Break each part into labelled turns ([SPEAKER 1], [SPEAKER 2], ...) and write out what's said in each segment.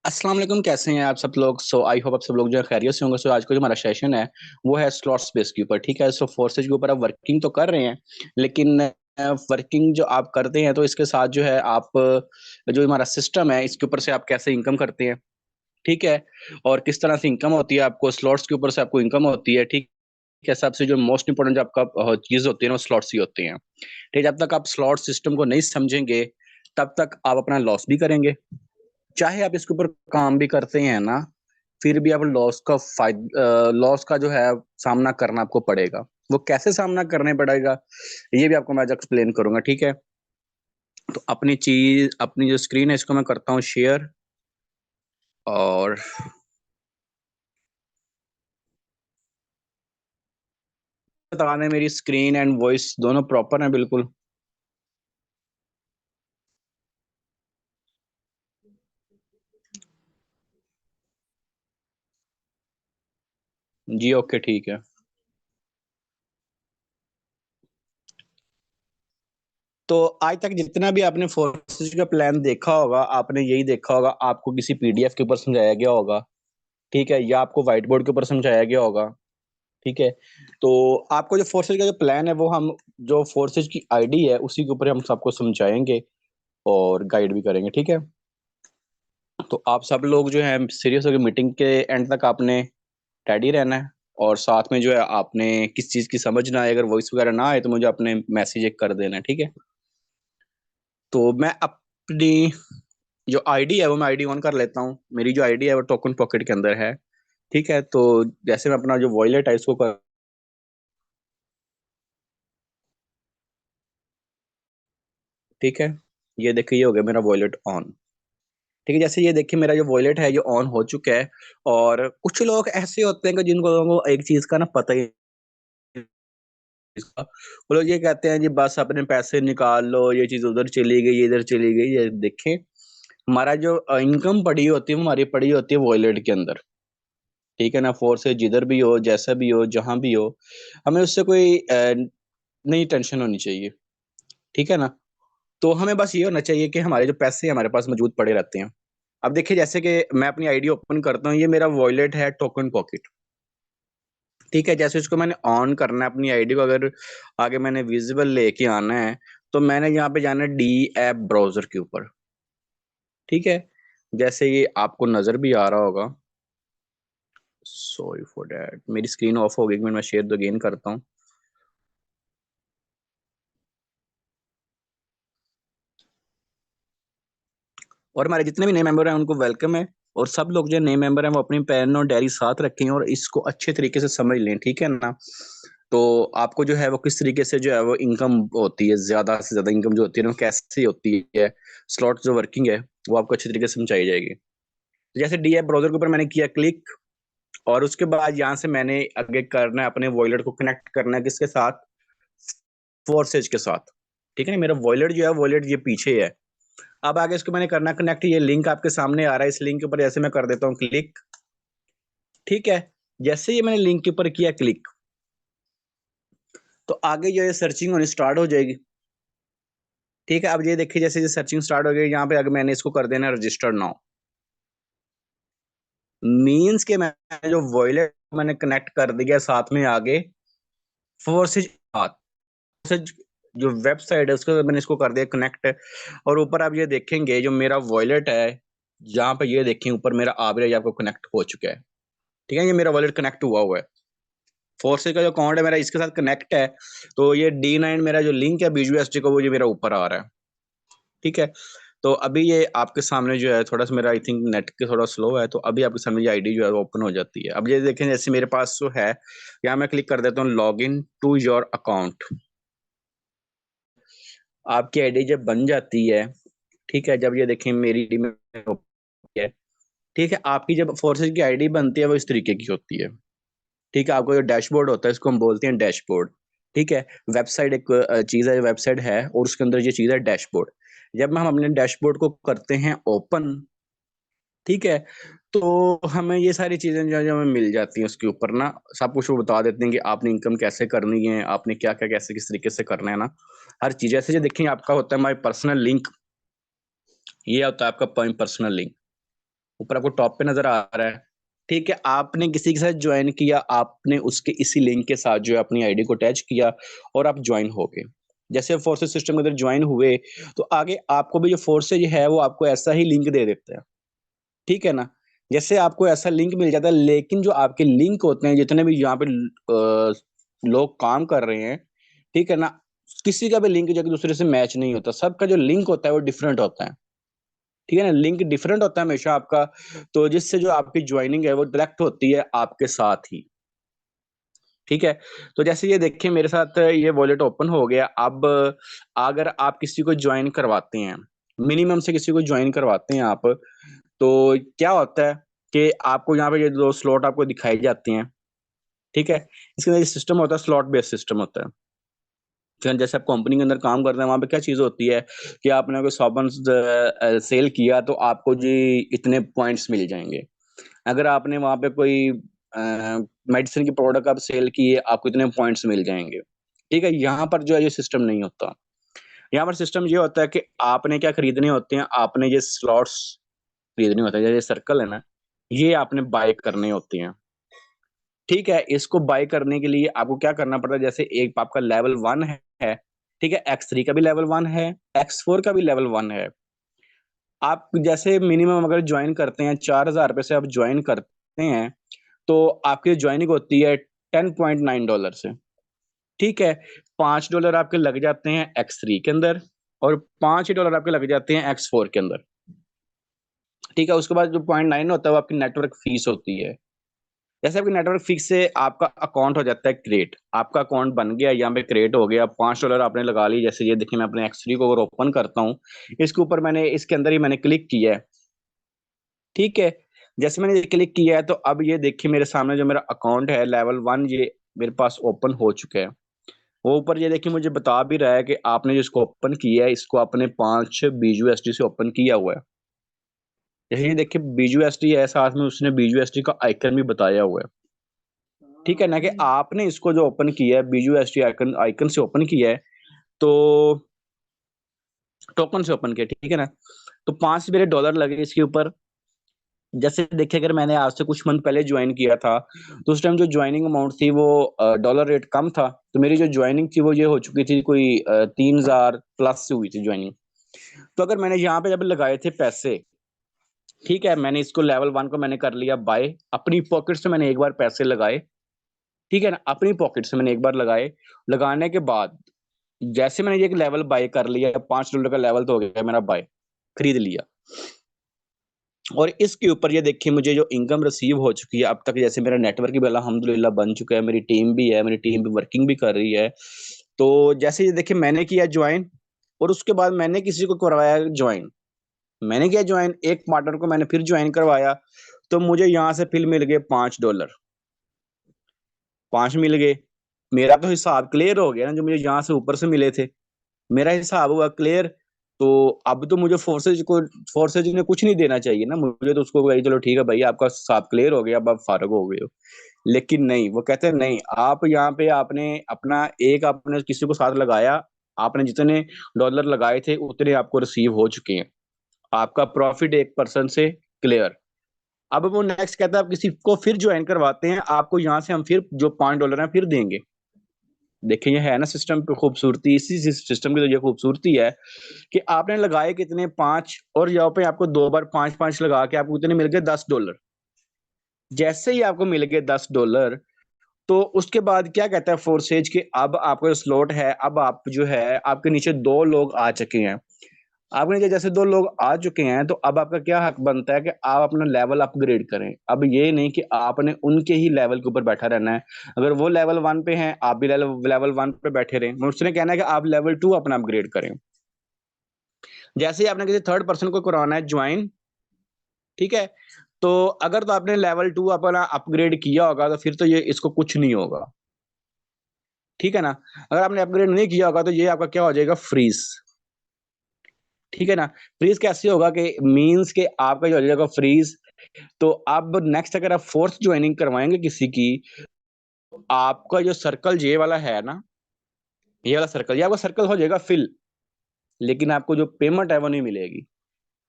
[SPEAKER 1] अस्सलाम वालेकुम, कैसे हैं आप सब लोग? आई होप आप सब लोग जो है खैरियत से होंगे। आज का जो हमारा सेशन है वो है स्लॉट्स बेस के ऊपर, ठीक है? फोर्सेज के ऊपर आप वर्किंग तो कर रहे हैं, लेकिन वर्किंग जो आप करते हैं तो इसके साथ जो है आप जो हमारा सिस्टम है इसके ऊपर से आप कैसे इनकम करते हैं, ठीक है? और किस तरह से इनकम होती है आपको, स्लॉट्स के ऊपर से आपको इनकम होती है, ठीक है? सबसे जो मोस्ट इम्पोर्टेंट जो आपका चीज़ होती है ना, वो स्लॉट्स ही होती हैं, ठीक है? जब तक आप स्लॉट सिस्टम को नहीं समझेंगे, तब तक आप अपना लॉस भी करेंगे। चाहे आप इसके ऊपर काम भी करते हैं ना, फिर भी आप लॉस का जो है सामना करना आपको पड़ेगा। वो कैसे सामना करने पड़ेगा, ये भी आपको मैं आज एक्सप्लेन करूँगा, ठीक है? तो अपनी जो स्क्रीन है इसको मैं करता हूँ शेयर और बताने मेरी स्क्रीन एंड वॉइस दोनों प्रॉपर हैं बिल्कुल? जी, ओके, ठीक है। तो आज तक जितना भी आपने फोर्सेज़ का प्लान देखा होगा, आपने यही देखा होगा, आपको किसी पीडीएफ के ऊपर समझाया गया होगा, ठीक है? या आपको व्हाइट बोर्ड के ऊपर समझाया गया होगा। ठीक है? तो आपको जो फोर्सेज़ का जो प्लान है वो हम जो फोर्सेज़ की आईडी है उसी के ऊपर हम सबको समझाएँगे और गाइड भी करेंगे, ठीक है? तो आप सब लोग जो हैं सीरियस होके मीटिंग के एंड तक आपने रेडी रहना है और साथ में जो है आपने किस चीज़ की समझ ना आए, अगर वॉइस वगैरह ना आए तो मुझे अपने मैसेज एक कर देना है, ठीक है? तो मैं अपनी जो आईडी है वो मैं आईडी ऑन कर लेता हूँ। मेरी जो आईडी है वो टोकन पॉकेट के अंदर है, ठीक है? तो जैसे मैं अपना जो वॉलेट है इसको ठीक है? ये देखिए ये हो गया मेरा वॉलेट ऑन। ठीक है, जैसे ये देखिए मेरा जो वॉलेट है ये ऑन हो चुका है और कुछ लोग ऐसे होते हैं कि जिनको लोगों को एक चीज़ का ना पता ही नहीं इसका। वो लोग ये कहते हैं जी बस अपने पैसे निकाल लो, ये चीज़ उधर चली गई, ये इधर चली गई। ये देखें, हमारा जो इनकम पड़ी होती है वो हमारी पड़ी होती है वॉलेट के अंदर। ठीक है ना? फोर्स जिधर भी हो, जैसा भी हो, जहाँ भी हो, हमें उससे कोई नहीं टेंशन होनी चाहिए। ठीक है ना? तो हमें बस ये होना चाहिए कि हमारे जो पैसे हमारे पास मौजूद पड़े रहते हैं। अब देखिए जैसे कि मैं अपनी आईडी ओपन करता हूँ, ये मेरा वॉलेट है टोकन पॉकेट, ठीक है? जैसे इसको मैंने ऑन करना है अपनी आईडी को अगर आगे मैंने विज़िबल लेके आना है, तो मैंने यहाँ पे जाना है डी ऐप ब्राउज़र के ऊपर, ठीक है? जैसे ये आपको नज़र भी आ रहा होगा, सॉरी फॉर दैट मेरी स्क्रीन ऑफ हो गई, 1 मिनट मैं शेयर द अगेन करता हूँ। और हमारे जितने भी नए मेंबर हैं उनको वेलकम है और सब लोग जो नए मेंबर हैं वो अपनी पेन और डायरी साथ रखें और इसको अच्छे तरीके से समझ लें, ठीक है ना? तो आपको जो है वो किस तरीके से जो है वो इनकम होती है, ज़्यादा से ज़्यादा इनकम जो होती है ना वो कैसे होती है, स्लॉट जो वर्किंग है वो आपको अच्छे तरीके से समझाई जाएगी। तो जैसे डी ऐप ब्राउज़र के ऊपर मैंने किया क्लिक और उसके बाद यहाँ से मैंने आगे करना है अपने वॉलेट को कनेक्ट करना है किसके साथ? फोर्सेज के साथ, ठीक है ना? मेरा वॉलेट जो है वॉलेट ये पीछे है। अब आगे इसको मैंने करना कनेक्ट, ये लिंक आपके सामने आ रहा है, इस लिंक के ऊपर जैसे मैं कर देता हूँ क्लिक, ठीक है? जैसे ही मैंने लिंक के ऊपर किया क्लिक, तो आगे जो है सर्चिंग होनी स्टार्ट हो जाएगी, ठीक है? अब ये देखिए जैसे ये सर्चिंग स्टार्ट हो गई, यहाँ पे अगर मैंने इसको कर देना रजिस्टर नाउ, मीन्स के मैं जो वॉलेट मैंने कनेक्ट कर दिया साथ में आगे फोर्सेज फोर्सेज जो वेबसाइट है उसको मैंने इसको कर दिया कनेक्ट और ऊपर आप ये देखेंगे जो मेरा वॉलेट है, जहाँ पे ये देखें ऊपर मेरा आ भी रहा है, ये आपको कनेक्ट हो चुका है, ठीक है? ये मेरा वॉलेट कनेक्ट हुआ हुआ है। फोर्सेज का जो अकाउंट है मेरा इसके साथ कनेक्ट है, तो ये D9 मेरा जो लिंक है BUSD का वो ये मेरा ऊपर आ रहा है, ठीक है? तो अभी ये आपके सामने जो है थोड़ा-सा मेरा आई थिंक नेट के थोड़ा स्लो है, तो अभी आपके सामने ये आईडी जो है वो ओपन हो जाती है। अब ये देखें जैसे मेरे पास जो है, यहाँ मैं क्लिक कर देता हूँ लॉगिन टू योर अकाउंट। आपकी आईडी जब बन जाती है, ठीक है? जब ये देखें मेरी आईडी में है, ठीक है? आपकी जब फोर्सेज की आईडी बनती है वो इस तरीके की होती है। ठीक है? आपको जो डैशबोर्ड होता है इसको हम बोलते हैं डैशबोर्ड, ठीक है? वेबसाइट एक चीज़ है, वेबसाइट है और उसके अंदर ये चीज़ है डैशबोर्ड। जब हम अपने डैशबोर्ड को करते हैं ओपन, ठीक है? तो हमें ये सारी चीज़ें जो है हमें मिल जाती हैं उसके ऊपर ना, सब कुछ वो बता देते हैं कि आपने इनकम कैसे करनी है, आपने क्या-क्या कैसे किस तरीके से करना है ना, हर चीज़। जैसे ये देखिए आपका होता है माय पर्सनल लिंक, ये होता है आपका पर्सनल लिंक। ऊपर आपको टॉप पे नजर आ रहा है। ठीक है, आपने किसी के साथ ज्वाइन किया, आपने उसके इसी लिंक के साथ जो है अपनी आईडी को अटैच किया और आप ज्वाइन हो गए। जैसे फोर्सेज सिस्टम के अंदर ज्वाइन हुए, तो आगे आपको भी जो फोर्सेज है वो आपको ऐसा ही लिंक दे देते हैं। ठीक है ना? जैसे आपको ऐसा लिंक मिल जाता है, लेकिन जो आपके लिंक होते हैं, जितने भी यहाँ पे लोग काम कर रहे हैं, ठीक है ना? किसी का भी लिंक जो है दूसरे से मैच नहीं होता। सबका जो लिंक होता है वो डिफरेंट होता है। ठीक है ना? लिंक डिफरेंट होता है हमेशा आपका, तो जिससे जो आपकी ज्वाइनिंग है वो डायरेक्ट होती है आपके साथ ही। ठीक है? तो जैसे ये देखिए मेरे साथ ये वॉलेट ओपन हो गया। अब अगर आप किसी को जॉइन करवाते हैं, मिनिमम से किसी को जॉइन करवाते हैं आप, तो क्या होता है कि आपको यहाँ पे ये 2 स्लॉट आपको दिखाई जाती हैं। ठीक है? इसके अंदर ये सिस्टम होता है, स्लॉट बेस्ड सिस्टम होता है। फिर जैसे आप कंपनी के अंदर काम करते हैं, वहाँ पे क्या चीज़ होती है कि आपने कोई साबुन सेल किया तो आपको जी इतने पॉइंट्स मिल जाएँगे। अगर आपने वहाँ पे कोई मेडिसिन की प्रोडक्ट आप सेल किए, आपको इतने पॉइंट्स मिल जाएँगे। ठीक है? यहाँ पर जो है ये सिस्टम नहीं होता। यहाँ पर सिस्टम ये होता है कि आपने क्या खरीदने होते हैं, आपने ये स्लॉट्स खरीदने होते हैं। ये सर्कल है ना, ये आपने बाय करने होते हैं। ठीक है? इसको बाय करने के लिए आपको क्या करना पड़ता है, जैसे एक आपका लेवल 1 है, ठीक है? एक्स 3 का भी लेवल 1 है, एक्स 4 का भी लेवल 1 है। आप जैसे मिनिमम अगर जॉइन करते हैं, ₹4000 से आप जॉइन करते हैं, तो आपकी जॉइनिंग होती है $10.9 से। ठीक है? $5 आपके लग जाते हैं एक्स 3 के अंदर और $5 आपके लग जाते हैं एक्स 4 के अंदर। ठीक है? उसके बाद जो 0.9 होता है वो आपकी नेटवर्क फीस होती है। जैसे आपकी नेटवर्क फीस से आपका अकाउंट हो जाता है क्रिएट। आपका अकाउंट बन गया, यहाँ पे क्रिएट हो गया, $5 आपने लगा ली। जैसे ये देखिए मैं अपने एक्स 3 को अगर ओपन करता हूँ, इसके ऊपर मैंने इसके अंदर ही मैंने क्लिक किया है। ठीक है? जैसे मैंने ये क्लिक किया है, तो अब ये देखिए मेरे सामने जो मेरा अकाउंट है लेवल 1 ये मेरे पास ओपन हो चुका है। वो ऊपर ये देखिए मुझे बता भी रहा है कि आपने जिसको ओपन किया है, इसको आपने 5 बीयूएसडी से ओपन किया हुआ है। जैसे ये देखिए बीयूएसडी है, साथ में उसने बीयूएसडी का आइकन भी बताया हुआ है। ठीक है ना? कि आपने इसको जो ओपन किया है बीयूएसडी आइकन आइकन से ओपन किया है, तो टोकन से ओपन किया, ठीक है ना? तो 5 मेरे डॉलर लगे इसके ऊपर। जैसे देखिए अगर मैंने आज से कुछ मंथ पहले जॉइन किया था, तो उस टाइम जो जॉइनिंग अमाउंट थी वो डॉलर रेट कम था, तो मेरी जो जॉइनिंग थी वो ये हो चुकी थी कोई 3000 प्लस से हुई थी जॉइनिंग। तो अगर मैंने यहाँ पे जब लगाए थे पैसे, ठीक है? मैंने इसको लेवल 1 को मैंने कर लिया बाय, अपनी पॉकेट से मैंने एक बार पैसे लगाए, ठीक है ना? अपनी पॉकेट से मैंने एक बार लगाए, लगाने के बाद जैसे मैंने ये एक लेवल बाय कर लिया, $5 का लेवल तो हो गया मेरा बाय, खरीद लिया। और इसके ऊपर ये देखिए मुझे जो इनकम रिसीव हो चुकी है अब तक, जैसे मेरा नेटवर्क भी अल्हम्दुलिल्लाह बन चुका है, मेरी टीम भी है, मेरी टीम भी वर्किंग भी कर रही है। तो जैसे ये देखिए मैंने किया जॉइन और उसके बाद मैंने किसी को करवाया जॉइन। मैंने किया जॉइन, एक पार्टनर को मैंने फिर जॉइन करवाया, तो मुझे यहाँ से फिर मिल गए $5, 5 मिल गए। मेरा तो हिसाब क्लियर हो गया ना, जो मुझे यहाँ से ऊपर से मिले थे। मेरा हिसाब हुआ क्लियर, तो अब तो मुझे फोर्सेज ने कुछ नहीं देना चाहिए ना, मुझे तो उसको भाई चलो ठीक है भई आपका हिसाब क्लियर हो गया, अब आप फ़ारिग हो गए हो। लेकिन नहीं, वो कहते हैं नहीं, आप यहाँ पे आपने अपना एक आपने किसी को साथ लगाया, आपने जितने डॉलर लगाए थे उतने आपको रिसीव हो चुके हैं। आपका प्रॉफिट एक पर्सन से क्लियर। अब वो नेक्स्ट कहता है आप किसी को फिर जॉइन करवाते हैं, आपको यहाँ से हम फिर जो $5 हैं फिर देंगे। देखिए ये है ना सिस्टम की खूबसूरती, इसी सिस्टम की तो ये खूबसूरती है कि आपने लगाए कितने 5 और यहाँ पे आपको 2 बार 5-5 लगा के आपको कितने मिल गए $10। जैसे ही आपको मिल गए $10, तो उसके बाद क्या कहता है फोर्सेज कि अब आपका जो स्लॉट है, अब आप जो है आपके नीचे 2 लोग आ चुके हैं। आपके नीचे जैसे 2 लोग आ चुके हैं, तो अब आपका क्या हक बनता है कि आप अपना लेवल अपग्रेड करें। अब ये नहीं कि आपने उनके ही लेवल के ऊपर बैठा रहना है। अगर वो लेवल 1 पे हैं, आप भी लेवल 1 पे बैठे रहें। उसने कहना है कि आप लेवल 2 अपना अपग्रेड करें। जैसे ही आपने किसी थर्ड पर्सन को करवाना है जॉइन, ठीक है? तो अगर तो आपने लेवल 2 अपना अपग्रेड किया होगा, तो फिर तो ये इसको कुछ नहीं होगा। ठीक है ना? अगर आपने अपग्रेड नहीं किया होगा, तो ये आपका क्या हो जाएगा फ्रीज़। ठीक है ना? फ्रीज़ कैसे होगा कि मीन्स कि आपका जो हो जाएगा फ्रीज़, तो अब नेक्स्ट अगर आप फोर्थ जॉइनिंग करवाएँगे किसी की, आपका जो सर्कल ये वाला है ना, ये वाला सर्कल, ये आपका सर्कल हो जाएगा फिल, लेकिन आपको जो पेमेंट है वो नहीं मिलेगी।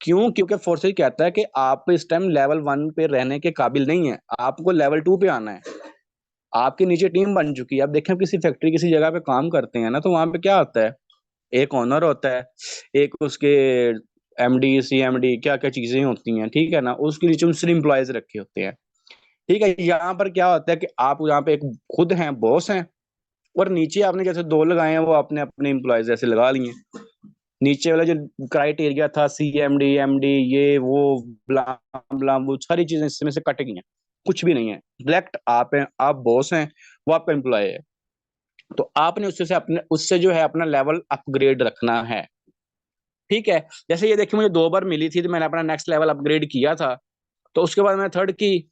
[SPEAKER 1] क्यों? क्योंकि फोर्सेज कहता है कि आप इस टाइम लेवल 1 पे रहने के काबिल नहीं है, आपको लेवल 2 पे आना है। आपके नीचे टीम बन चुकी है। अब देखें, हम किसी फैक्ट्री, किसी जगह पे काम करते हैं ना, तो वहां पे क्या होता है, एक ओनर होता है, एक उसके एमडी, सीएमडी, क्या क्या चीजें होती हैं, ठीक है ना, उसके नीचे उनसे एम्प्लॉयज रखे होते हैं। ठीक है, यहाँ पर क्या होता है कि आप यहाँ पे एक खुद हैं, बॉस हैं, और नीचे आपने जैसे दो लगाए हैं, वो आपने अपने एम्प्लॉयज ऐसे लगा लिए। नीचे वाला जो क्राइटेरिया था, सीएमडी, एमडी, ये वो, ब्ला ब्ला, वो सारी चीजें इसमें से कट गई हैं। कुछ भी नहीं है, डायरेक्ट आप हैं, आप बॉस हैं, वो आपका एम्प्लॉय है। तो आपने उससे अपने, उससे जो है अपना लेवल अपग्रेड रखना है। ठीक है, जैसे ये देखिए, मुझे 2 बार मिली थी, तो मैंने अपना नेक्स्ट लेवल अपग्रेड किया था। तो उसके बाद मैंने थर्ड की,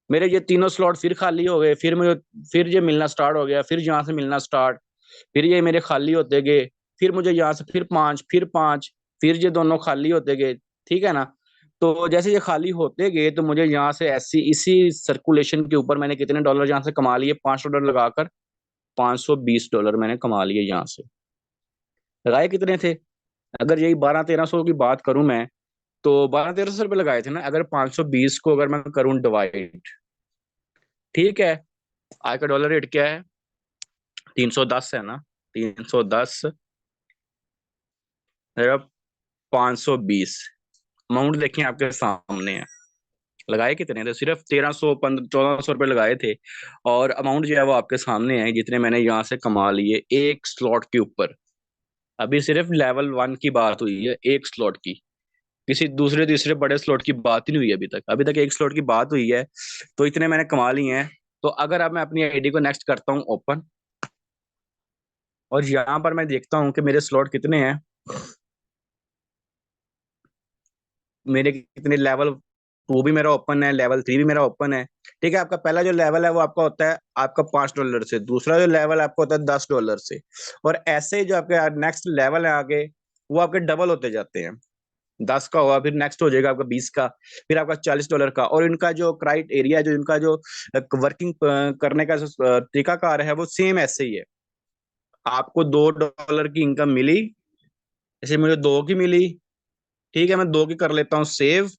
[SPEAKER 1] मेरे ये तीनों स्लॉट फिर खाली हो गए, फिर मुझे, फिर ये मिलना स्टार्ट हो गया, फिर यहाँ से मिलना स्टार्ट, फिर ये मेरे खाली होते गए, फिर मुझे यहाँ से फिर 5, फिर 5, फिर ये दोनों खाली होते गए। ठीक है ना। तो जैसे ये खाली होते गए, तो मुझे यहाँ से ऐसी, इसी सर्कुलेशन के ऊपर मैंने कितने डॉलर यहाँ से कमा लिए, $5 लगाकर $520 मैंने कमा लिए यहाँ से। लगाए कितने थे? अगर यही 1200-1300 की बात करूं मैं, तो 1200-1300 रुपये लगाए थे ना। अगर 520 को अगर मैं करूं डिवाइड, ठीक है, आज का डॉलर रेट क्या है? 310 है ना। 310 520, अमाउंट देखिए आपके सामने है। लगाए कितने थे? सिर्फ 1300-1400 रुपये लगाए थे, और अमाउंट जो है वो आपके सामने है, जितने मैंने यहाँ से कमा लिए एक स्लॉट के ऊपर। अभी सिर्फ लेवल 1 की बात हुई है, एक स्लॉट की। किसी दूसरे तीसरे बड़े स्लॉट की बात ही नहीं हुई अभी तक। अभी तक एक स्लॉट की बात हुई है, तो इतने मैंने कमा लिए हैं। तो अगर अब मैं अपनी आईडी को नेक्स्ट करता हूँ ओपन, और यहाँ पर मैं देखता हूँ कि मेरे स्लॉट कितने हैं, मेरे कितने लेवल 2 भी मेरा ओपन है, लेवल 3 भी मेरा ओपन है। ठीक है, आपका पहला जो लेवल है वो आपका होता है आपका $5 से, दूसरा जो लेवल आपका होता है $10 से, और ऐसे ही जो आपके नेक्स्ट लेवल है आगे, वो आपके डबल होते जाते हैं। 10 का हुआ, फिर नेक्स्ट हो जाएगा आपका 20 का, फिर आपका $40 का। और इनका जो क्राइट एरिया, जो इनका जो वर्किंग करने का जो तरीकाकार है, वो सेम ऐसे ही है। आपको $2 की इनकम मिली, जैसे मुझे 2 की मिली। ठीक है, मैं 2 की कर लेता हूँ सेव।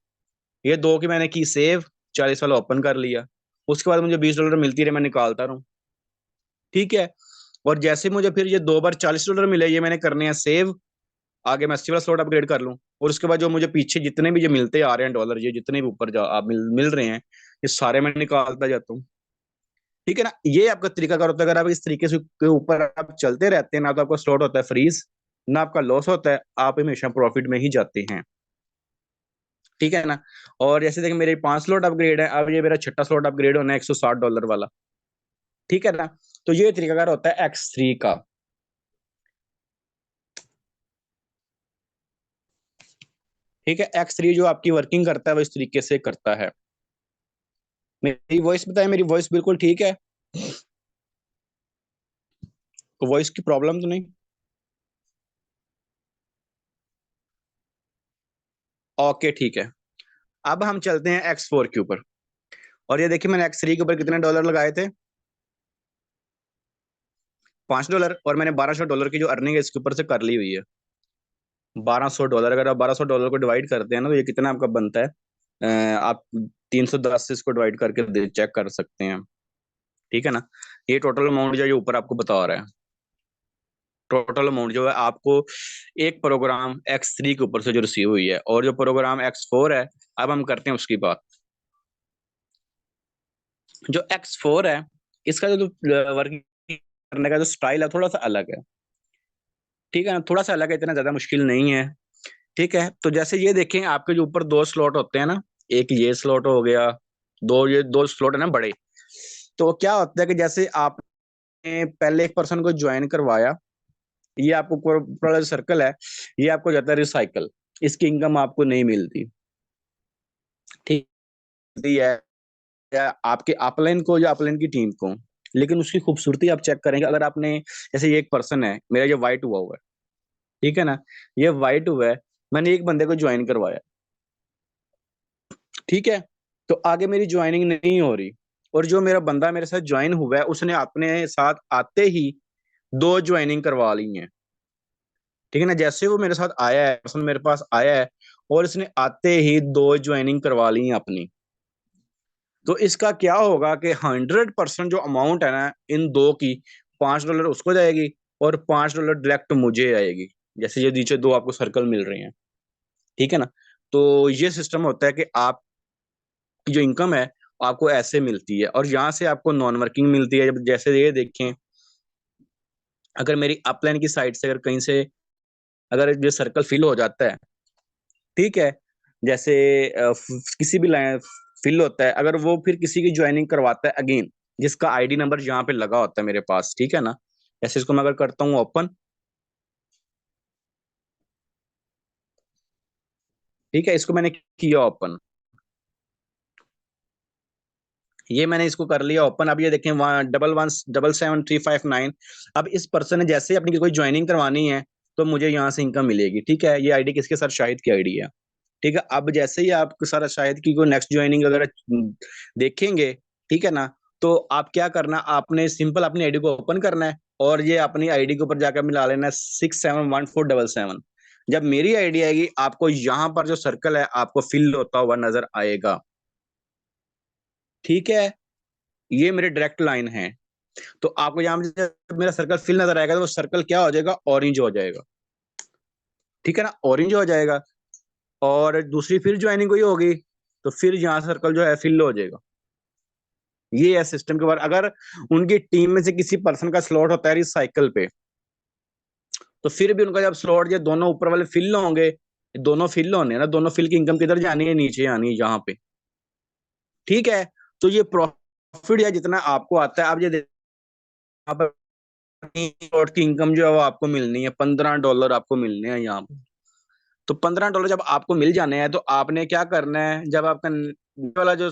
[SPEAKER 1] ये 2 की मैंने की सेव, 40 वाला ओपन कर लिया। उसके बाद मुझे $20 मिलती रहे, मैं निकालता रहूं। ठीक है, और जैसे मुझे फिर ये 2 बार $40 मिले, ये मैंने करने हैं सेव। आगे मैं 80 वाला स्लॉट अपग्रेड कर लूं, और उसके बाद जो मुझे पीछे जितने भी जो मिलते आ रहे हैं डॉलर, ये जितने भी ऊपर जा आप मिल रहे हैं, ये सारे मैं निकालता जाता हूँ। ठीक है ना, ये आपका तरीका कार होता है। अगर आप इस तरीके से के ऊपर आप चलते रहते हैं ना, तो आपका स्लॉट होता है फ्रीज, ना आपका लॉस होता है, आप हमेशा प्रॉफिट में ही जाते हैं। ठीक है ना। और जैसे देखिए, मेरे 5 स्लॉट अपग्रेड है, अब ये मेरा छठा स्लॉट अपग्रेड होना है $160 वाला। ठीक है ना। तो ये तरीकाकार होता है X3 का। ठीक है, X3 जो आपकी वर्किंग करता है वो इस तरीके से करता है। मेरी वॉइस बताए, मेरी वॉइस बिल्कुल ठीक है? तो वॉइस की प्रॉब्लम तो नहीं? ओके, ठीक है। अब हम चलते हैं X4 के ऊपर। और ये देखिए, मैंने X3 के ऊपर कितने डॉलर लगाए थे? $5। और मैंने $1200 की जो अर्निंग है इसके ऊपर से कर ली हुई है। $1200, अगर आप $1200 को डिवाइड करते हैं ना, तो ये कितना आपका बनता है? आप 310 से इसको डिवाइड करके चेक कर सकते हैं। ठीक है ना। ये टोटल अमाउंट जो है ये ऊपर आपको बता रहा है। टोटल अमाउंट जो है आपको एक प्रोग्राम X3 के ऊपर से जो रिसीव हुई है, और जो प्रोग्राम X4 है, अब हम करते हैं उसकी बात। जो X4 है, इसका जो वर्किंग करने का जो स्टाइल है थोड़ा सा अलग है। ठीक है ना, थोड़ा सा अलग है, इतना ज्यादा मुश्किल नहीं है। ठीक है, तो जैसे ये देखें, आपके जो ऊपर 2 स्लॉट होते हैं ना, एक ये स्लॉट हो गया, दो ये 2 स्लॉट है ना बड़े। तो क्या होता है कि जैसे आपने पहले एक पर्सन को ज्वाइन करवाया, ये आपको पूरा सर्कल है, ये आपको जाता है रिसाइकल, इसकी इनकम आपको नहीं मिलती। ठीक है, या आपके अपलाइन को या अपलाइन की टीम को। लेकिन उसकी खूबसूरती आप चेक करेंगे, अगर आपने, जैसे ये एक पर्सन है मेरा, ये वाइट हुआ है। ठीक है ना, ये वाइट हुआ है, मैंने एक बंदे को ज्वाइन करवाया। ठीक है, तो आगे मेरी ज्वाइनिंग नहीं हो रही, और जो मेरा बंदा मेरे साथ ज्वाइन हुआ है, उसने अपने साथ आते ही 2 ज्वाइनिंग करवा ली हैं। ठीक है ना, जैसे वो मेरे साथ आया है, पर्सन मेरे पास आया है, और इसने आते ही 2 ज्वाइनिंग करवा ली अपनी। तो इसका क्या होगा कि 100% जो अमाउंट है ना इन 2 की, $5 उसको जाएगी और $5 डायरेक्ट मुझे आएगी। जैसे ये नीचे 2 आपको सर्कल मिल रहे हैं, ठीक है ना? तो ये सिस्टम होता है कि आपकी जो इनकम है, आपको ऐसे मिलती है और यहाँ से आपको नॉन वर्किंग मिलती है। जब जैसे ये देखें, अगर मेरी अपलाइन की साइड से अगर कहीं से अगर ये सर्कल फिल हो जाता है, ठीक है? जैसे किसी भी लाइन फिल होता है, अगर वो फिर किसी की जॉइनिंग करवाता है अगेन, जिसका आईडी नंबर यहाँ पे लगा होता है मेरे पास, ठीक है ना? जैसे इसको मैं अगर करता हूँ ओपन, ठीक है? इसको मैंने किया ओपन, ये मैंने इसको कर लिया ओपन। अब ये देखें वहाँ 1177359। अब इस पर्सन ने जैसे ही अपनी कोई ज्वाइनिंग करवानी है, तो मुझे यहाँ से इनकम मिलेगी, ठीक है? ये आईडी किसके सर? शाहिद की आईडी है, ठीक है? अब जैसे ही आप सर शाहिद की कोई नेक्स्ट ज्वाइनिंग वगैरह देखेंगे, ठीक है ना? तो आप क्या करना, आपने सिंपल अपनी आईडी को ओपन करना है और ये अपनी आईडी के ऊपर जाकर मिला लेना है 671477। जब मेरी आईडी आएगी, आपको यहाँ पर जो सर्कल है आपको फिल होता हुआ नजर आएगा, ठीक है? ये मेरे डायरेक्ट लाइन है। तो आपको यहाँ पे जब मेरा सर्कल फिल नजर आएगा, तो वो सर्कल क्या हो जाएगा? ऑरेंज हो जाएगा, ठीक है ना? ऑरेंज हो जाएगा। और दूसरी फिर ज्वाइनिंग कोई होगी, तो फिर यहाँ सर्कल जो है फिल हो जाएगा। ये है सिस्टम के बारे। अगर उनकी टीम में से किसी पर्सन का स्लॉट होता है रिसाइकल पे, तो फिर भी उनका जब स्लॉट, ये दोनों ऊपर वाले फिल होंगे, दोनों फिल होने हैं ना, दोनों फिल की इनकम किधर जानी है? नीचे आनी है, यहाँ पे, ठीक है? तो ये प्रॉफिट या जितना आपको आता है, आप ये यहाँ पर स्लॉट की इनकम जो है वो आपको मिलनी है, $15 आपको मिलने हैं यहाँ पे। तो $15 जब आपको मिल जाने हैं, तो आपने क्या करना है, जब आपका ये वाला जो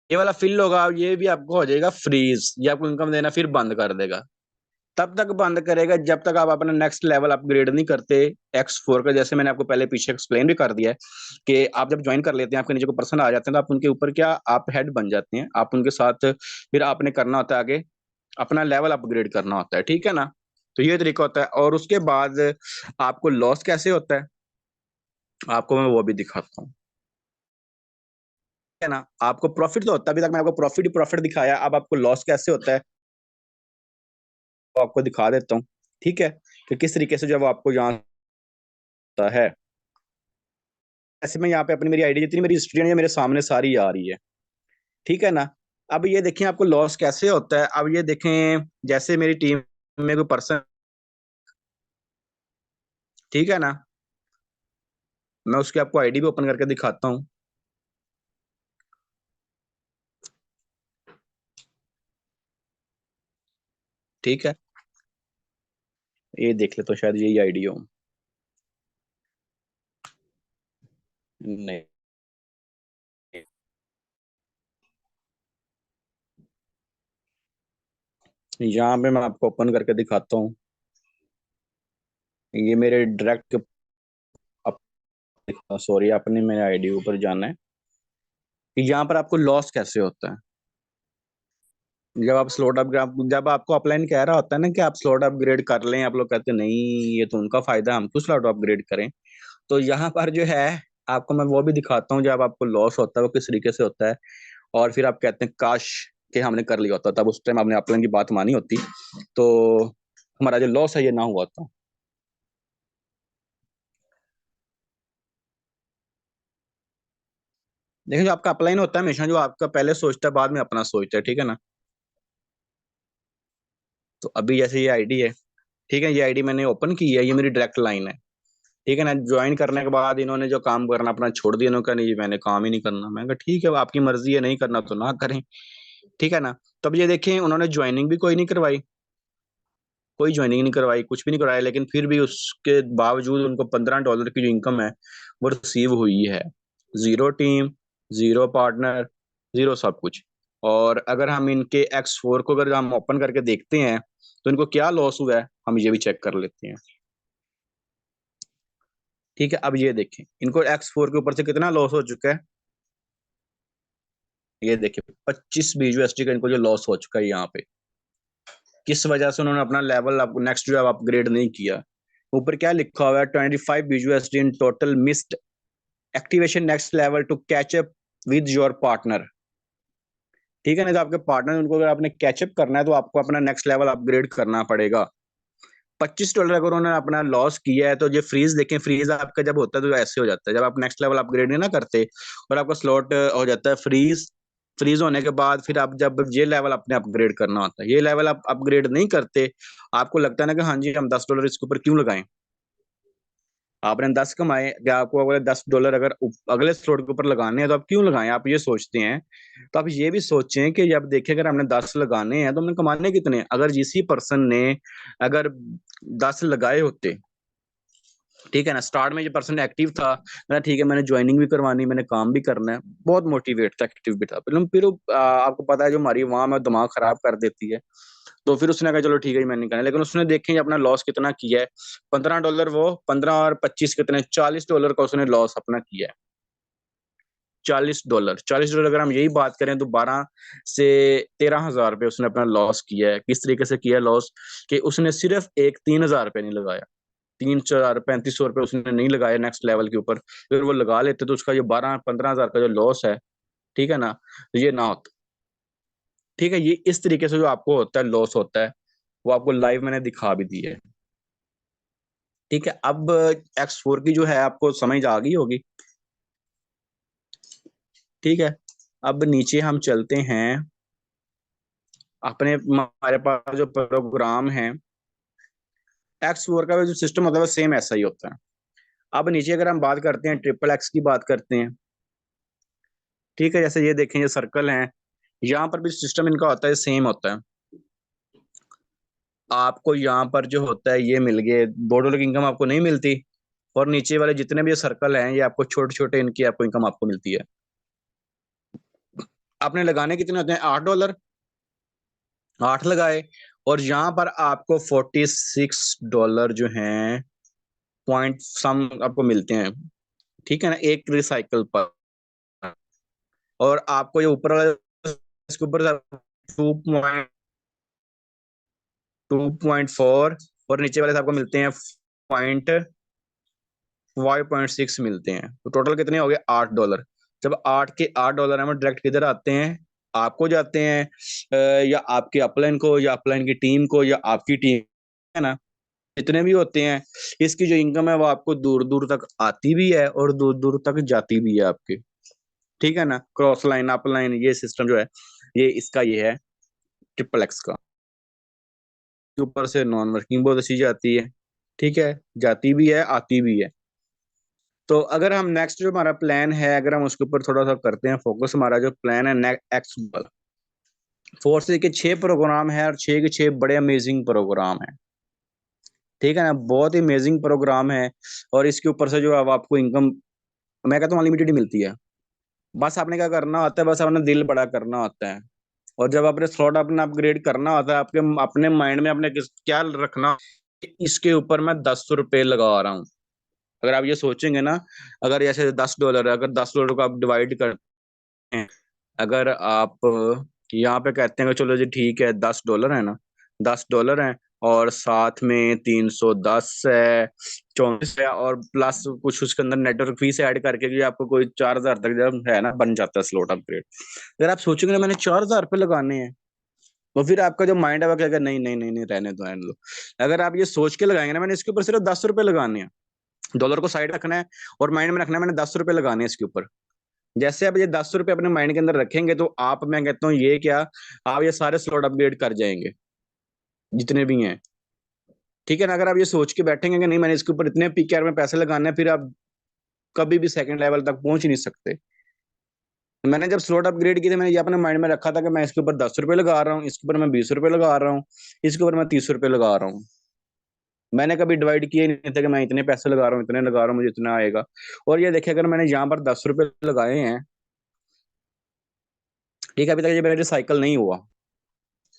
[SPEAKER 1] ये वाला फिल होगा, ये भी आपको हो जाएगा फ्रीज, ये आपको इनकम देना फिर बंद कर देगा। तब तक बंद करेगा जब तक आप अपना नेक्स्ट लेवल अपग्रेड नहीं करते X4 का। जैसे मैंने आपको पहले पीछे एक्सप्लेन भी कर दिया है कि आप जब ज्वाइन कर लेते हैं, आपके नीचे को पर्सन आ जाते हैं, तो आप उनके ऊपर क्या, आप हेड बन जाते हैं, आप उनके साथ फिर आपने करना होता है आगे, अपना लेवल अपग्रेड करना होता है, ठीक है ना? तो ये तरीका होता है। और उसके बाद आपको लॉस कैसे होता है, आपको मैं वो भी दिखाता हूँ, है ना? आपको प्रॉफिट तो होता है, अभी तक मैं आपको प्रॉफिट ही प्रॉफिट दिखाया, अब आपको लॉस कैसे होता है तो आपको दिखा देता हूँ, ठीक है? कि किस तरीके से जब आपको यहाँ होता है। ऐसे में यहाँ पे अपनी मेरी आईडी जितनी मेरी हिस्ट्री है ये मेरे सामने सारी आ रही है, ठीक है ना? अब ये देखें आपको लॉस कैसे होता है। अब ये देखें, जैसे मेरी टीम में कोई पर्सन, ठीक है ना? मैं उसकी आपको आईडी भी ओपन करके दिखाता हूँ, ठीक है? ये देख ले, तो शायद यही आईडी हो। नहीं, यहाँ पे मैं आपको ओपन करके दिखाता हूँ। ये मेरे डायरेक्ट, सॉरी, आपने मेरे आईडी ऊपर जाना है कि यहाँ पर आपको लॉस कैसे होता है। जब आप स्लॉट अपग्रेड, जब आपको अपलाइन कह रहा होता है ना कि आप स्लॉट अपग्रेड कर लें, आप लोग कहते हैं नहीं, ये तो उनका फायदा है, हम क्यों स्लॉट अपग्रेड करें? तो यहाँ पर जो है, आपको मैं वो भी दिखाता हूँ जब आपको लॉस होता है वो किस तरीके से होता है। और फिर आप कहते हैं काश कि हमने कर लिया होता, तब उस टाइम आपने अपलाइन की बात मानी होती, तो हमारा जो लॉस है ये ना हुआ होता। देखिए, जो आपका अपलाइन होता है हमेशा जो आपका पहले सोचता है बाद में अपना सोचता है, ठीक है ना? तो अभी जैसे ये आईडी है, ठीक है? ये आईडी मैंने ओपन की है, ये मेरी डायरेक्ट लाइन है, ठीक है ना? ज्वाइन करने के बाद इन्होंने जो काम करना अपना छोड़ दिया, इन्होंने कहा नहीं मैंने काम ही नहीं करना। मैं कहा ठीक है, आपकी मर्जी है, नहीं करना तो ना करें, ठीक है ना? तब ये देखें, उन्होंने ज्वाइनिंग भी कोई नहीं करवाई, कोई ज्वाइनिंग नहीं करवाई, कुछ भी नहीं कराया, लेकिन फिर भी उसके बावजूद उनको $15 की जो इनकम है वो रिसीव हुई है। Zero team, zero partner, zero सब कुछ। और अगर हम इनके X4 को अगर हम ओपन करके देखते हैं, तो इनको क्या लॉस हुआ है हम ये भी चेक कर लेते हैं, ठीक है? अब ये देखें, इनको X4 के ऊपर से कितना लॉस हो चुका है। ये देखिए 25 BUSD का इनको जो लॉस हो चुका है यहाँ पे, किस वजह से उन्होंने अपना लेवल नेक्स्ट जो अपग्रेड नहीं किया। ऊपर क्या लिखा हुआ है, 25 BUSD in total missed activation next level to catch up with your partner. ठीक है ना, जो आपके पार्टनर उनको अगर आपने कैचअप करना है तो आपको अपना नेक्स्ट लेवल अपग्रेड करना पड़ेगा। $25 अगर उन्होंने अपना लॉस किया है तो ये फ्रीज देखें, फ्रीज आपका जब होता है तो ऐसे हो जाता है, जब आप नेक्स्ट लेवल अपग्रेड नहीं ना करते और आपका स्लॉट हो जाता है फ्रीज। फ्रीज होने के बाद फिर आप जब ये लेवल अपने अपग्रेड करना होता है, ये लेवल आप अपग्रेड नहीं करते, आपको लगता है ना कि हाँ जी हम $10 इसके ऊपर क्यों लगाएं। आपने 10 कमाए, क्या आपको अगर $10 अगर अगले स्लॉट के ऊपर लगाने हैं तो आप क्यों लगाएं, आप ये सोचते हैं। तो आप ये भी सोचें कि जब देखें अगर हमने 10 लगाने हैं तो हमने कमाने कितने हैं। अगर जिसी पर्सन ने अगर 10 लगाए होते, ठीक है ना, स्टार्ट में जो पर्सन एक्टिव था, मैं ठीक है मैंने ज्वाइनिंग भी करवानी, मैंने काम भी करना है, बहुत मोटिवेट था, एक्टिव भी था, फिर आपको पता है जो हमारी वहां में दिमाग खराब कर देती है। तो फिर उसने कहा चलो ठीक है मैंने करना, लेकिन उसने देखें अपना लॉस कितना किया है। $15, वो 15 और 25 कितने, $40 का उसने लॉस अपना किया है। $40 अगर हम यही बात करें तो 12 से 13 हजार रुपये उसने अपना लॉस किया है। किस तरीके से किया है लॉस, कि उसने सिर्फ एक $3,000 नहीं लगाया, 3, 4, 35 सौ रुपये उसने नहीं लगाया नेक्स्ट लेवल के ऊपर। अगर वो लगा लेते तो उसका जो 12-15 हजार का जो लॉस है, ठीक है ना, तो ये ना होता। ठीक है, ये इस तरीके से जो आपको होता है लॉस होता है, वो आपको लाइव मैंने दिखा भी दी है। ठीक है, अब X4 की जो है आपको समझ आ गई होगी। ठीक है, अब नीचे हम चलते हैं अपने, हमारे पास जो प्रोग्राम है X4 का जो सिस्टम होता है वो सेम ऐसा ही होता है। अब नीचे अगर हम बात करते हैं XXX की बात करते हैं। ठीक है, जैसे ये देखें ये सर्कल है, यहाँ पर भी सिस्टम इनका होता है सेम होता है। आपको यहाँ पर जो होता है ये मिल गए, $2 की इनकम आपको नहीं मिलती, और नीचे वाले जितने भी ये सर्कल हैं ये आपको छोटे छोटे इनकी आपको इनकम आपको मिलती है। आपने लगाने कितने होते हैं, $8, 8 लगाए, और यहाँ पर आपको $46 जो हैं पॉइंट सम आपको मिलते हैं। ठीक है ना, एक रिसाइकल पर। और आपको ये ऊपर वाला, इसके ऊपर 2.4, और नीचे वाले से आपको मिलते हैं 5.6 मिलते हैं, तो टोटल कितने हो गए, $8। जब 8 के $8 हैं वो डायरेक्ट किधर आते हैं, आपको जाते हैं, या आपके अपलाइन को, या अपलाइन की टीम को, या आपकी टीम, है ना, जितने भी होते हैं। इसकी जो इनकम है वो आपको दूर दूर तक आती भी है और दूर दूर तक जाती भी है आपकी। ठीक है ना, क्रॉस लाइन अप लाइन ये सिस्टम जो है, ये इसका ये है XXX का। ऊपर से नॉन वर्किंग बहुत अच्छी जाती है। ठीक है, जाती भी है आती भी है। तो अगर हम नेक्स्ट जो हमारा प्लान है, अगर हम उसके ऊपर थोड़ा सा करते हैं फोकस, हमारा जो प्लान है एक्स 4 से के 6 प्रोग्राम है, और 6 के 6 बड़े अमेजिंग प्रोग्राम है। ठीक है ना, बहुत ही अमेजिंग प्रोग्राम है, और इसके ऊपर से जो अब आपको इनकम, मैं कहता हूँ अनलिमिटेड मिलती है। बस आपने क्या करना होता है, बस अपना दिल बड़ा करना होता है, और जब आपने स्लॉट अपना अपग्रेड करना होता है, आपके अपने माइंड में अपने क्या रखना, इसके ऊपर मैं $10 लगा रहा हूँ। अगर आप ये सोचेंगे ना, अगर जैसे $10 है, अगर $10 को आप डिवाइड करते हैं, अगर आप यहाँ पे कहते हैं कि चलो जी ठीक है $10 है ना, $10 है, और साथ में 310 है, 34 है, और प्लस कुछ उसके अंदर नेटवर्क फीस ऐड करके भी आपको कोई 4 हजार तक जब है ना बन जाता है स्लॉट अपग्रेड। अगर आप सोचेंगे ना मैंने $4,000 लगाने हैं, तो फिर आपका जो माइंड है वो कहेगा नहीं नहीं नहीं नहीं, रहने दो रहने दो। अगर आप ये सोच के लगाएंगे ना मैंने इसके ऊपर सिर्फ $10 लगाने हैं, डॉलर को साइड रखना है, और माइंड में रखना है मैंने $10 लगाने हैं इसके ऊपर। जैसे आप ये $10 अपने माइंड के अंदर रखेंगे तो आप, मैं कहता हूँ ये क्या, आप ये सारे स्लॉट अपग्रेड कर जाएंगे जितने भी हैं। ठीक है ना, अगर आप ये सोच के बैठेंगे कि नहीं मैंने इसके ऊपर इतने पीकेआर में पैसे लगाने हैं, फिर आप कभी भी सेकंड लेवल तक पहुंच ही नहीं सकते। मैंने जब स्लॉट अपग्रेड किए थे मैंने ये अपने माइंड में रखा था कि मैं इसके ऊपर $10 लगा रहा हूँ, इसके ऊपर मैं $20 लगा रहा हूँ, इसके ऊपर मैं $30 लगा रहा हूँ। मैंने कभी डिवाइड किया ही नहीं था कि मैं इतने पैसे लगा रहा हूँ, इतने लगा रहा हूँ, मुझे इतना आएगा। और ये देखिए अगर मैंने यहाँ पर $10 लगाए हैं, ठीक है, अभी तक ये मेरा रिसाइकल नहीं हुआ।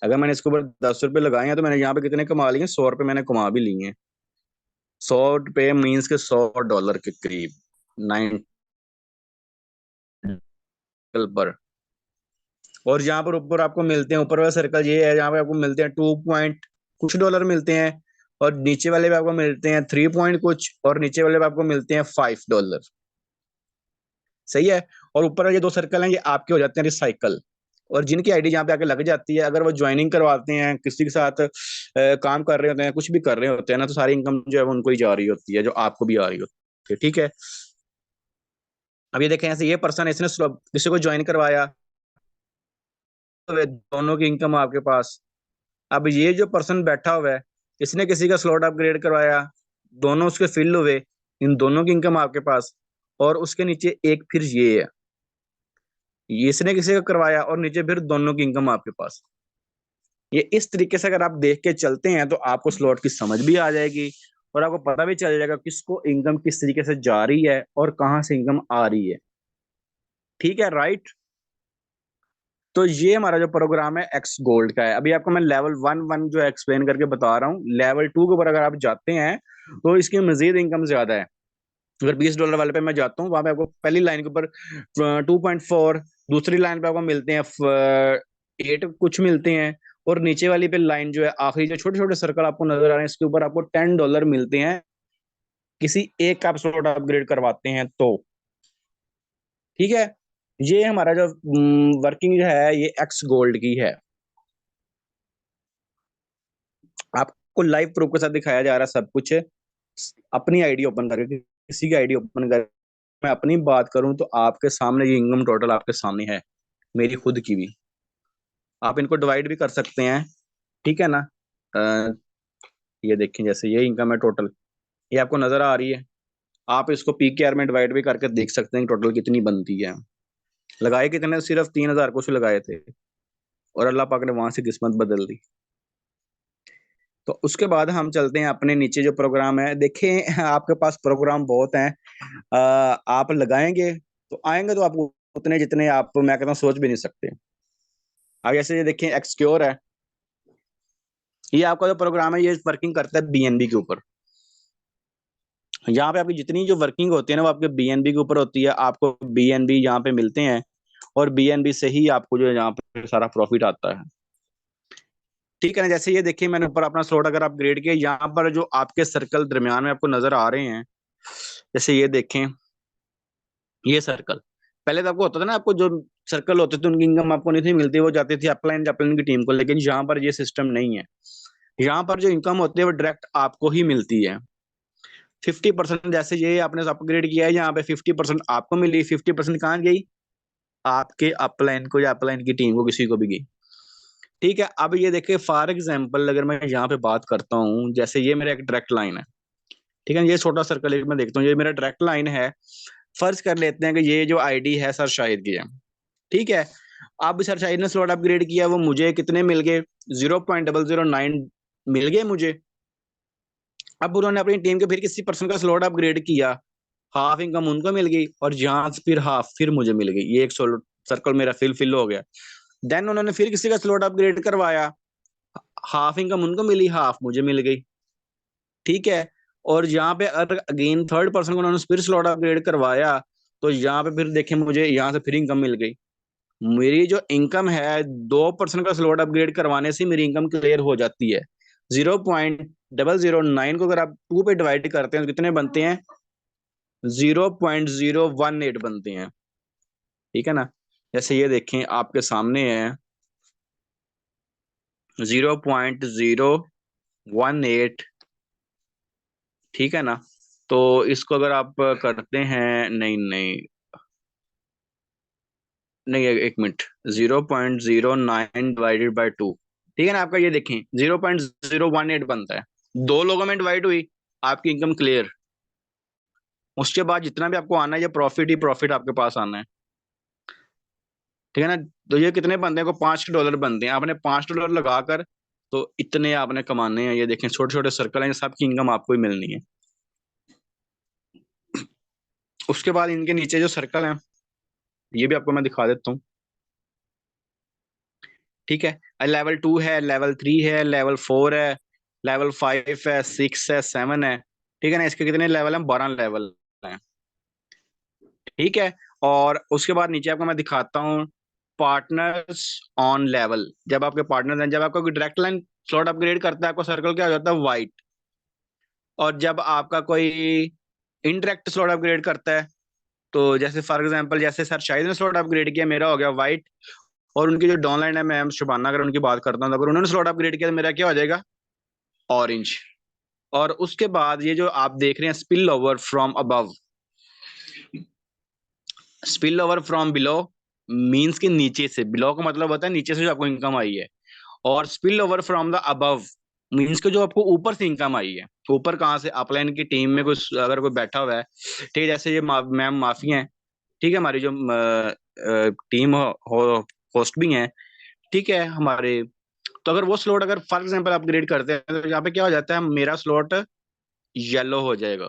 [SPEAKER 1] अगर मैंने इसके ऊपर $10 लगाए हैं तो मैंने यहाँ पे कितने कमा लिए, $100 मैंने कमा भी लिए हैं। $100 मीन्स के $100 के करीब, 9 पर। और यहाँ पर ऊपर आपको मिलते हैं, ऊपर वाला सर्कल ये है, यहाँ पे आपको मिलते हैं 2 पॉइंट कुछ डॉलर मिलते हैं, और नीचे वाले पे आपको मिलते हैं 3 पॉइंट कुछ, और नीचे वाले पे आपको मिलते हैं $5। सही है। और ऊपर ये 2 सर्कल हैं, ये आपके हो जाते हैं रिसाइकल। और जिनकी आईडी यहाँ पे आके लग जाती है, अगर वो ज्वाइनिंग करवाते हैं किसी के साथ, काम कर रहे होते हैं, कुछ भी कर रहे होते हैं ना, तो सारी इनकम जो है वो उनको ही जा रही होती है, जो आपको भी आ रही होती है। ठीक है। अब ये देखें, ऐसे ये पर्सन, इसने किसी को ज्वाइन करवाया, तो दोनों की इनकम आपके पास। अब ये जो पर्सन बैठा हुआ है, इसने किसी का स्लॉट अपग्रेड करवाया, दोनों उसके फिल हुए, इन दोनों की इनकम आपके पास। और उसके नीचे एक फिर ये है, ये इसने किसी का करवाया, और नीचे फिर दोनों की इनकम आपके पास। ये इस तरीके से अगर आप देख के चलते हैं तो आपको स्लॉट की समझ भी आ जाएगी, और आपको पता भी चल जाएगा किसको इनकम किस तरीके से जा रही है और कहाँ से इनकम आ रही है। ठीक है, राइट। तो ये हमारा जो प्रोग्राम है एक्स गोल्ड का है। अभी आपको मैं लेवल 1 जो एक्सप्लेन करके बता रहा हूँ, लेवल 2 के ऊपर अगर आप जाते हैं तो इसकी मजीद इनकम ज्यादा है। अगर $20 वाले पे मैं जाता हूँ, वहां पे आपको पहली लाइन के ऊपर 2.4, दूसरी लाइन पे आपको मिलते हैं 8 कुछ मिलते हैं, और नीचे वाली पे लाइन जो है, आखिरी जो छोटे छोटे सर्कल आपको नजर आ रहे हैं, इसके ऊपर आपको $10 मिलते हैं किसी एक का आप स्लॉट अपग्रेड करवाते हैं तो। ठीक है। ये हमारा जो वर्किंग जो है ये एक्स गोल्ड की है। आपको लाइव प्रूफ के साथ दिखाया जा रहा है सब कुछ। अपनी आईडी ओपन करके, किसी की आईडी ओपन कर, मैं अपनी बात करूं तो आपके सामने ये इनकम टोटल आपके सामने है, मेरी खुद की भी। आप इनको डिवाइड भी कर सकते हैं। ठीक है ना। अ, ये देखें, जैसे ये इनकम है टोटल, ये आपको नजर आ रही है। आप इसको पीकेआर में डिवाइड भी करके देख सकते हैं टोटल कितनी बनती है। लगाए कितने, सिर्फ 3,000 कुछ लगाए थे, और अल्लाह पाक ने वहां से किस्मत बदल दी। तो उसके बाद हम चलते हैं अपने नीचे जो प्रोग्राम है। देखें, आपके पास प्रोग्राम बहुत हैं। आप लगाएंगे तो आएंगे तो आपको उतने जितने आप, मैं कहता हूँ, सोच भी नहीं सकते। अब जैसे ये देखें, एक्सक्योर है, ये आपका जो प्रोग्राम है ये वर्किंग करता है बीएनबी के ऊपर। यहाँ पे आपकी जितनी जो वर्किंग होती है ना, वो आपके बीएनबी के ऊपर होती है। आपको बीएनबी यहाँ पे मिलते हैं, और बीएनबी से ही आपको जो है यहाँ पे सारा प्रॉफिट आता है। ठीक है ना। जैसे ये देखिए, मैंने ऊपर अपना स्लॉट अगर अपग्रेड किया, यहाँ पर जो आपके सर्कल दरमियान में आपको नजर आ रहे हैं, जैसे ये देखें, ये सर्कल पहले तो आपको होता था ना, आपको जो सर्कल होते थे उनकी इनकम आपको नहीं थी मिलती, वो जाती थी अपलाइन अपलाइन की टीम को। लेकिन यहाँ पर ये सिस्टम नहीं है। यहाँ पर जो इनकम होती है वो डायरेक्ट आपको ही मिलती है। 50%, जैसे ये आपने अपग्रेड किया है, यहाँ पे 50% आपको मिली, 50% कहाँ गई, आपके अपलाइन को या अपलाइन की टीम को, किसी को भी गई। ठीक है। अब ये देखिए, फॉर एग्जाम्पल अगर मैं यहाँ पे बात करता हूँ, जैसे ये मेरा एक डायरेक्ट लाइन है। ठीक है, ये छोटा सर्कल एक मैं देखता हूँ, ये मेरा डायरेक्ट लाइन है। फर्ज कर लेते हैं कि ये जो आईडी है सर शाहिद की है। ठीक है। अब सर शाहिद ने स्लॉट अपग्रेड किया, वो मुझे कितने मिल गए, 0.009 मिल गए मुझे। अब उन्होंने अपनी टीम के फिर किसी पर्सन का स्लॉट अपग्रेड किया, हाफ इनकम उनको मिल गई, और जहां फिर हाफ फिर मुझे मिल गई। ये एक सर्कल मेरा फिल हो गया। देन उन्होंने फिर किसी का स्लॉट अपग्रेड करवाया, हाफ इनकम उनको मिली, हाफ मुझे मिल गई। ठीक है। और यहाँ पे अगेन थर्ड पर्सन को उन्होंने फिर स्लॉट अपग्रेड करवाया, तो यहाँ पे फिर देखें, मुझे यहाँ से फिर इनकम मिल गई। मेरी जो इनकम है, 2% का स्लॉट अपग्रेड करवाने से मेरी इनकम क्लियर हो जाती है। 0.009 को अगर आप 2 पे डिवाइड करते हैं तो कितने बनते हैं, 0.018 बनते हैं। ठीक है ना। जैसे ये देखें, आपके सामने है 0.018। ठीक है ना। तो इसको अगर आप करते हैं, नहीं नहीं नहीं, एक मिनट, 0.09 डिवाइडेड बाई 2। ठीक है ना। आपका ये देखें 0.018 बनता है, 2 लोगों में डिवाइड हुई, आपकी इनकम क्लियर। उसके बाद जितना भी आपको आना है, ये प्रॉफिट ही प्रॉफिट आपके पास आना है। ठीक है ना। तो ये कितने बनते हैं, को $5 बनते हैं। आपने $5 लगाकर तो इतने आपने कमाने हैं। ये देखें, छोटे छोटे सर्कल हैं, सबकी इनकम आपको ही मिलनी है। उसके बाद इनके नीचे जो सर्कल हैं, ये भी आपको मैं दिखा देता हूँ। ठीक है। लेवल 2 है, लेवल 3 है, लेवल 4 है, लेवल 5 है, 6 है, 7 है। ठीक है ना। इसके कितने लेवल हैं, 12 लेवल हैं। ठीक है। और उसके बाद नीचे आपको मैं दिखाता हूँ पार्टनर्स ऑन लेवल। जब आपके पार्टनर हैं, जब आपका कोई डायरेक्ट लाइन स्लॉट अपग्रेड करता है, आपका सर्कल क्या हो जाता है, व्हाइट। और जब आपका कोई इनडायरेक्ट स्लॉट अपग्रेड करता है, तो जैसे फॉर एग्जांपल जैसे सर शाहिद ने स्लॉट अपग्रेड किया, मेरा हो गया वाइट। और उनकी जो डाउनलाइन है, मैम शुभाना, अगर उनकी बात करता हूँ, तो अगर उन्होंने स्लॉट अपग्रेड किया तो मेरा क्या हो जाएगा? ऑरेंज। और उसके बाद ये जो आप देख रहे हैं spill over from above, spill over from below means के नीचे से, बिलो का मतलब होता है नीचे से जो आपको इनकम आई है। और spill over from the above means के जो आपको ऊपर से इनकम आई है। ऊपर कहाँ से? अपलाइन की टीम में कुछ अगर कोई बैठा हुआ है, ठीक है, जैसे ये मैम माफी है, ठीक है, हमारी जो टीम हो, होस्ट भी है, ठीक है हमारे। तो अगर वो स्लॉट अगर फॉर एग्जांपल अपग्रेड करते हैं, तो यहाँ पे क्या हो जाता है, मेरा स्लॉट येलो हो जाएगा,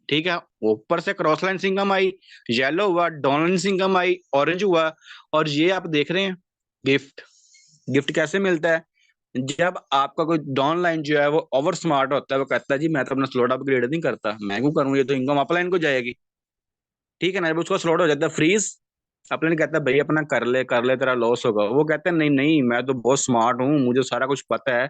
[SPEAKER 1] ठीक है। ऊपर से क्रॉस लाइन इनकम आई, येलो हुआ, डाउन लाइन इनकम आई, ऑरेंज हुआ। और ये आप देख रहे हैं गिफ्ट। गिफ्ट कैसे मिलता है? जब आपका कोई डाउन लाइन जो है वो ओवर स्मार्ट होता है, वो कहता है जी मैं तो अपना स्लॉट अपग्रेड नहीं करता, मैं क्यों करूँ, ये तो इनकम अपलाइन को जाएगी, ठीक है ना। जब उसका स्लॉट हो जाता है फ्रीज, अपलाइन कहता है भाई अपना कर ले तेरा लॉस होगा। वो कहते हैं नहीं नहीं, मैं तो बहुत स्मार्ट हूँ, मुझे सारा कुछ पता है,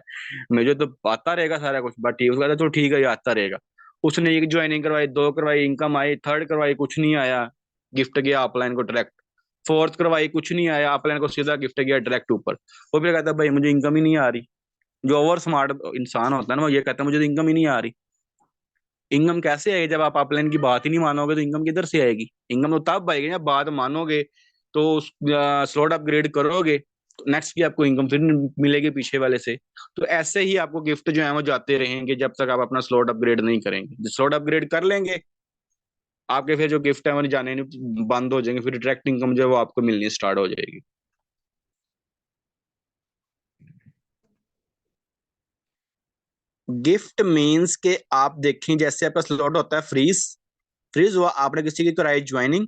[SPEAKER 1] मुझे तो आता रहेगा सारा कुछ। बट ठीक, उसका कहता है तो ठीक है, ये आता रहेगा। उसने एक ज्वाइनिंग करवाई, दो करवाई, इनकम आई, थर्ड करवाई, कुछ नहीं आया, गिफ्ट गया अपलाइन को डायरेक्ट। फोर्थ करवाई, कुछ नहीं आया, अपलाइन को सीधा गिफ्ट गया डायरेक्ट ऊपर। वो फिर कहता है भाई मुझे इनकम ही नहीं आ रही। जो ओवर स्मार्ट इंसान होता है ना, वो ये कहता है मुझे तो इनकम ही नहीं आ रही। इनकम कैसे आएगी? जब आप अपलाइन की बात ही नहीं मानोगे तो इनकम किधर से आएगी? इनकम तो तब आएगी जब बात मानोगे, तो स्लॉट अपग्रेड करोगे, तो नेक्स्ट की आपको इनकम फिर मिलेगी पीछे वाले से। तो ऐसे ही आपको गिफ्ट जो है वो जाते रहेंगे जब तक आप अपना स्लॉट अपग्रेड नहीं करेंगे। स्लॉट अपग्रेड कर लेंगे, आपके फिर जो गिफ्ट है वो जाने नहीं, बंद हो जाएंगे, फिर डायरेक्ट इनकम जो है वो आपको मिलनी स्टार्ट हो जाएगी। गिफ्ट मीन्स के आप देखें, जैसे आपका स्लॉट होता है फ्रीज, फ्रीज हुआ, आपने किसी की कराई ज्वाइनिंग,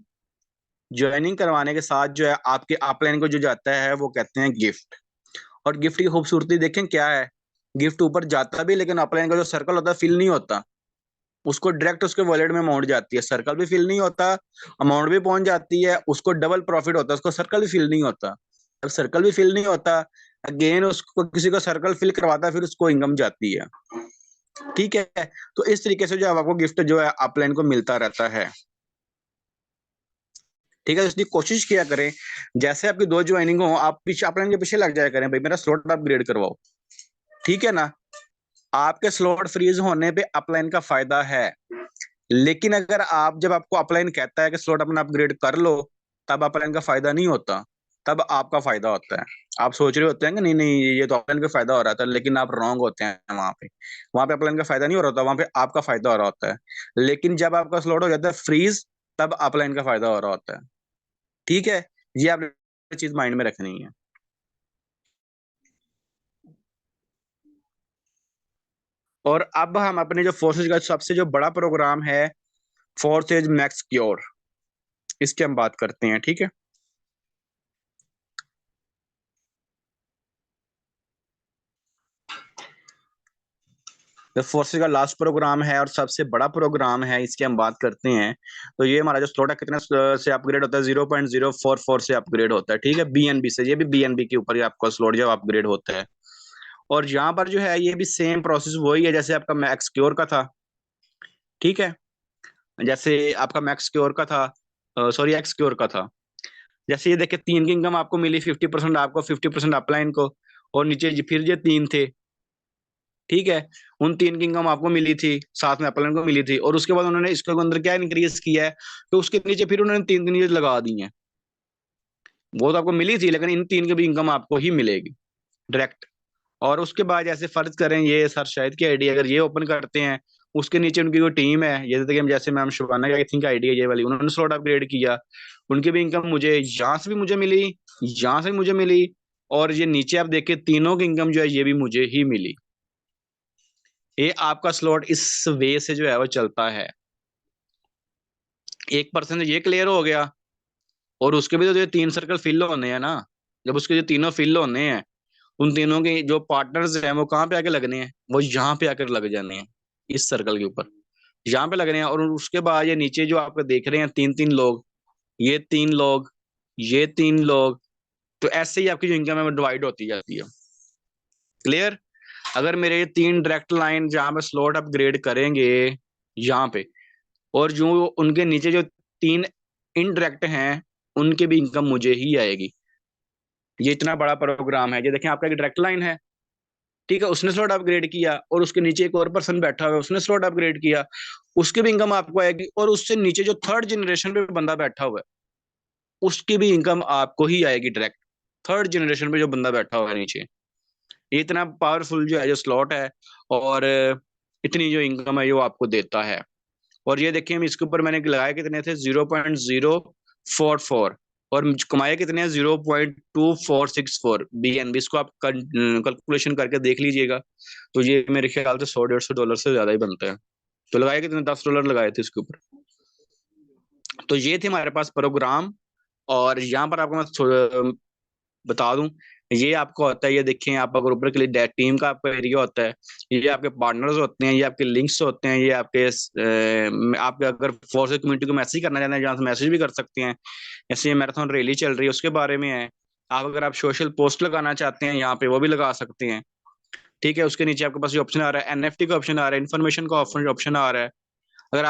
[SPEAKER 1] ज्वाइनिंग करवाने के साथ जो है आपके अपलाइन को जो जाता है वो कहते हैं गिफ्ट। और गिफ्ट की खूबसूरती देखें क्या है, गिफ्ट ऊपर जाता भी, लेकिन अपलाइन का जो सर्कल होता है फिल नहीं होता, उसको डायरेक्ट उसके वॉलेट में अमाउंट जाती है। सर्कल भी फिल नहीं होता, अमाउंट भी पहुंच जाती है, उसको डबल प्रॉफिट होता है, उसको सर्कल भी फिल नहीं होता। अब सर्कल भी फिल नहीं होता, अगेन उसको किसी को सर्कल फिल करवाता है, फिर उसको इनकम जाती है, ठीक है। तो इस तरीके से जो है आपको गिफ्ट जो है अपलाइन को मिलता रहता है, ठीक है। इसलिए कोशिश किया करें, जैसे आपकी दो ज्वाइनिंग हो, आप पीछे अपलाइन के पीछे लग जाया करें, भाई मेरा स्लॉट अपग्रेड करवाओ, ठीक है ना। आपके स्लॉट फ्रीज होने पे अपलाइन का फायदा है, लेकिन अगर आप, जब आपको अपलाइन कहता है कि स्लॉट अपना अपग्रेड कर लो, तब अपलाइन का फायदा नहीं होता, तब आपका फायदा होता है। आप सोच रहे होते हैं कि नहीं नहीं ये तो अपलाइन का फायदा हो रहा था, लेकिन आप रॉन्ग होते हैं। वहां पे अपलाइन का फायदा नहीं हो रहा होता, वहां पे आपका फायदा हो रहा होता है। लेकिन जब आपका स्लॉट हो जाता है फ्रीज, तब अपलाइन का फायदा हो रहा होता है, ठीक है। ये आपने चीज माइंड में रखनी है। और अब हम अपने जो फोर्सेज का सबसे जो बड़ा प्रोग्राम है, फोर्सेज मैक्स क्योर, इसकी हम बात करते हैं, ठीक है। जो फोर्सेज का लास्ट प्रोग्राम है और सबसे बड़ा प्रोग्राम है, इसकी हम बात करते हैं। तो ये हमारा जो स्लॉट है कितना से अपग्रेड होता है? 0.044 से अपग्रेड होता है, ठीक है, बीएनबी से। ये भी बीएनबी के ऊपर ही आपका स्लॉट जो अपग्रेड होता है। और यहाँ पर जो है ये भी सेम प्रोसेस वही है जैसे आपका मैक्स क्योर का था, ठीक है। जैसे आपका मैक्स क्योर का था, सॉरी एक्स क्योर का था। जैसे ये देखिए, तीन की इनकम आपको मिली, 50% आपको, 50% अपलाइन को, और नीचे फिर ये तीन थे, ठीक है। उन तीन की इनकम आपको मिली थी, साथ में अपलाइन को मिली थी। और उसके बाद उन्होंने इसके अंदर क्या इंक्रीज किया है, तो उसके नीचे फिर उन्होंने तीन तीन चीज लगा दी हैं। वो तो आपको मिली थी, लेकिन इन तीन की भी इनकम आपको ही मिलेगी डायरेक्ट। और उसके बाद जैसे फर्ज करें ये सर शायद की आईडी अगर ये ओपन करते हैं, उसके नीचे उनकी जो टीम है, ये देखिए हम जैसे मैम शुभाना आई थिंक आईडी है ये वाली, उन्होंने स्लॉट अपग्रेड किया, उनकी भी इनकम मुझे यहाँ से भी मुझे मिली, यहाँ से भी मुझे मिली। और ये नीचे आप देखिए तीनों की इनकम जो है ये भी मुझे ही मिली। ये आपका स्लॉट इस वे से जो है वो चलता है। एक परसेंट ये क्लियर हो गया। और उसके भी तो ये तीन सर्कल फिल होने हैं ना, जब उसके जो तीनों फिल होने हैं, उन तीनों के जो पार्टनर्स हैं वो कहाँ पे आके लगने हैं? वो यहाँ पे आकर लग जाने हैं, इस सर्कल के ऊपर, यहाँ पे लगने हैं। और उसके बाद ये नीचे जो आप देख रहे हैं तीन तीन लोग, ये तीन लोग, ये तीन लोग, तो ऐसे ही आपकी जो इनकम है वो डिवाइड होती जाती है। क्लियर? अगर मेरे ये 3 डायरेक्ट लाइन जहां पे स्लॉट अपग्रेड करेंगे यहाँ पे, और जो उनके नीचे जो 3 इनडायरेक्ट हैं, उनके भी इनकम मुझे ही आएगी। ये इतना बड़ा प्रोग्राम है। ये देखें, आपका एक डायरेक्ट लाइन है, ठीक है, उसने स्लॉट अपग्रेड किया, और उसके नीचे एक और पर्सन बैठा हुआ है, उसने स्लॉट अपग्रेड किया, उसकी भी इनकम आपको आएगी। और उससे नीचे जो थर्ड जनरेशन पे बंदा बैठा हुआ है, उसकी भी इनकम आपको ही आएगी डायरेक्ट। थर्ड जनरेशन पे जो बंदा बैठा हुआ है नीचे, ये इतना पावरफुल जो है, जो स्लॉट है, और इतनी जो इनकम है, ये वो आपको देता है। और ये देखिए, हम इसके ऊपर मैंने लगाए कितने थे, 0.044, और कमाए कितने हैं, 0.2464 BNB। इसको आप कैलकुलेशन करके देख लीजिएगा। तो ये मेरे ख्याल से 100-150 डॉलर से ज्यादा ही बनता है। तो लगाए कितने, $10 लगाए थे इसके ऊपर। तो ये थे हमारे पास प्रोग्राम। और यहाँ पर आपको मैं बता दूं, ये आपका होता है, ये देखिए, आप अगर ऊपर के लिए टीम का आपका एरिया होता है, ये आपके पार्टनर्स होते हैं, ये आपके लिंक्स होते हैं, ये आपके अगर फोर्स कम्युनिटी को मैसेज करना चाहते हैं, जहाँ से मैसेज भी कर सकते हैं। जैसे ये मैराथन रैली चल रही है, उसके बारे में है। आप अगर आप सोशल पोस्ट लगाना चाहते हैं यहाँ पे, वो भी लगा सकते हैं। ठीक है, उसके नीचे आपके पास ये ऑप्शन आ रहा है, NFT का ऑप्शन आ रहा है, इन्फॉर्मेशन का ऑप्शन आ रहा है। अगर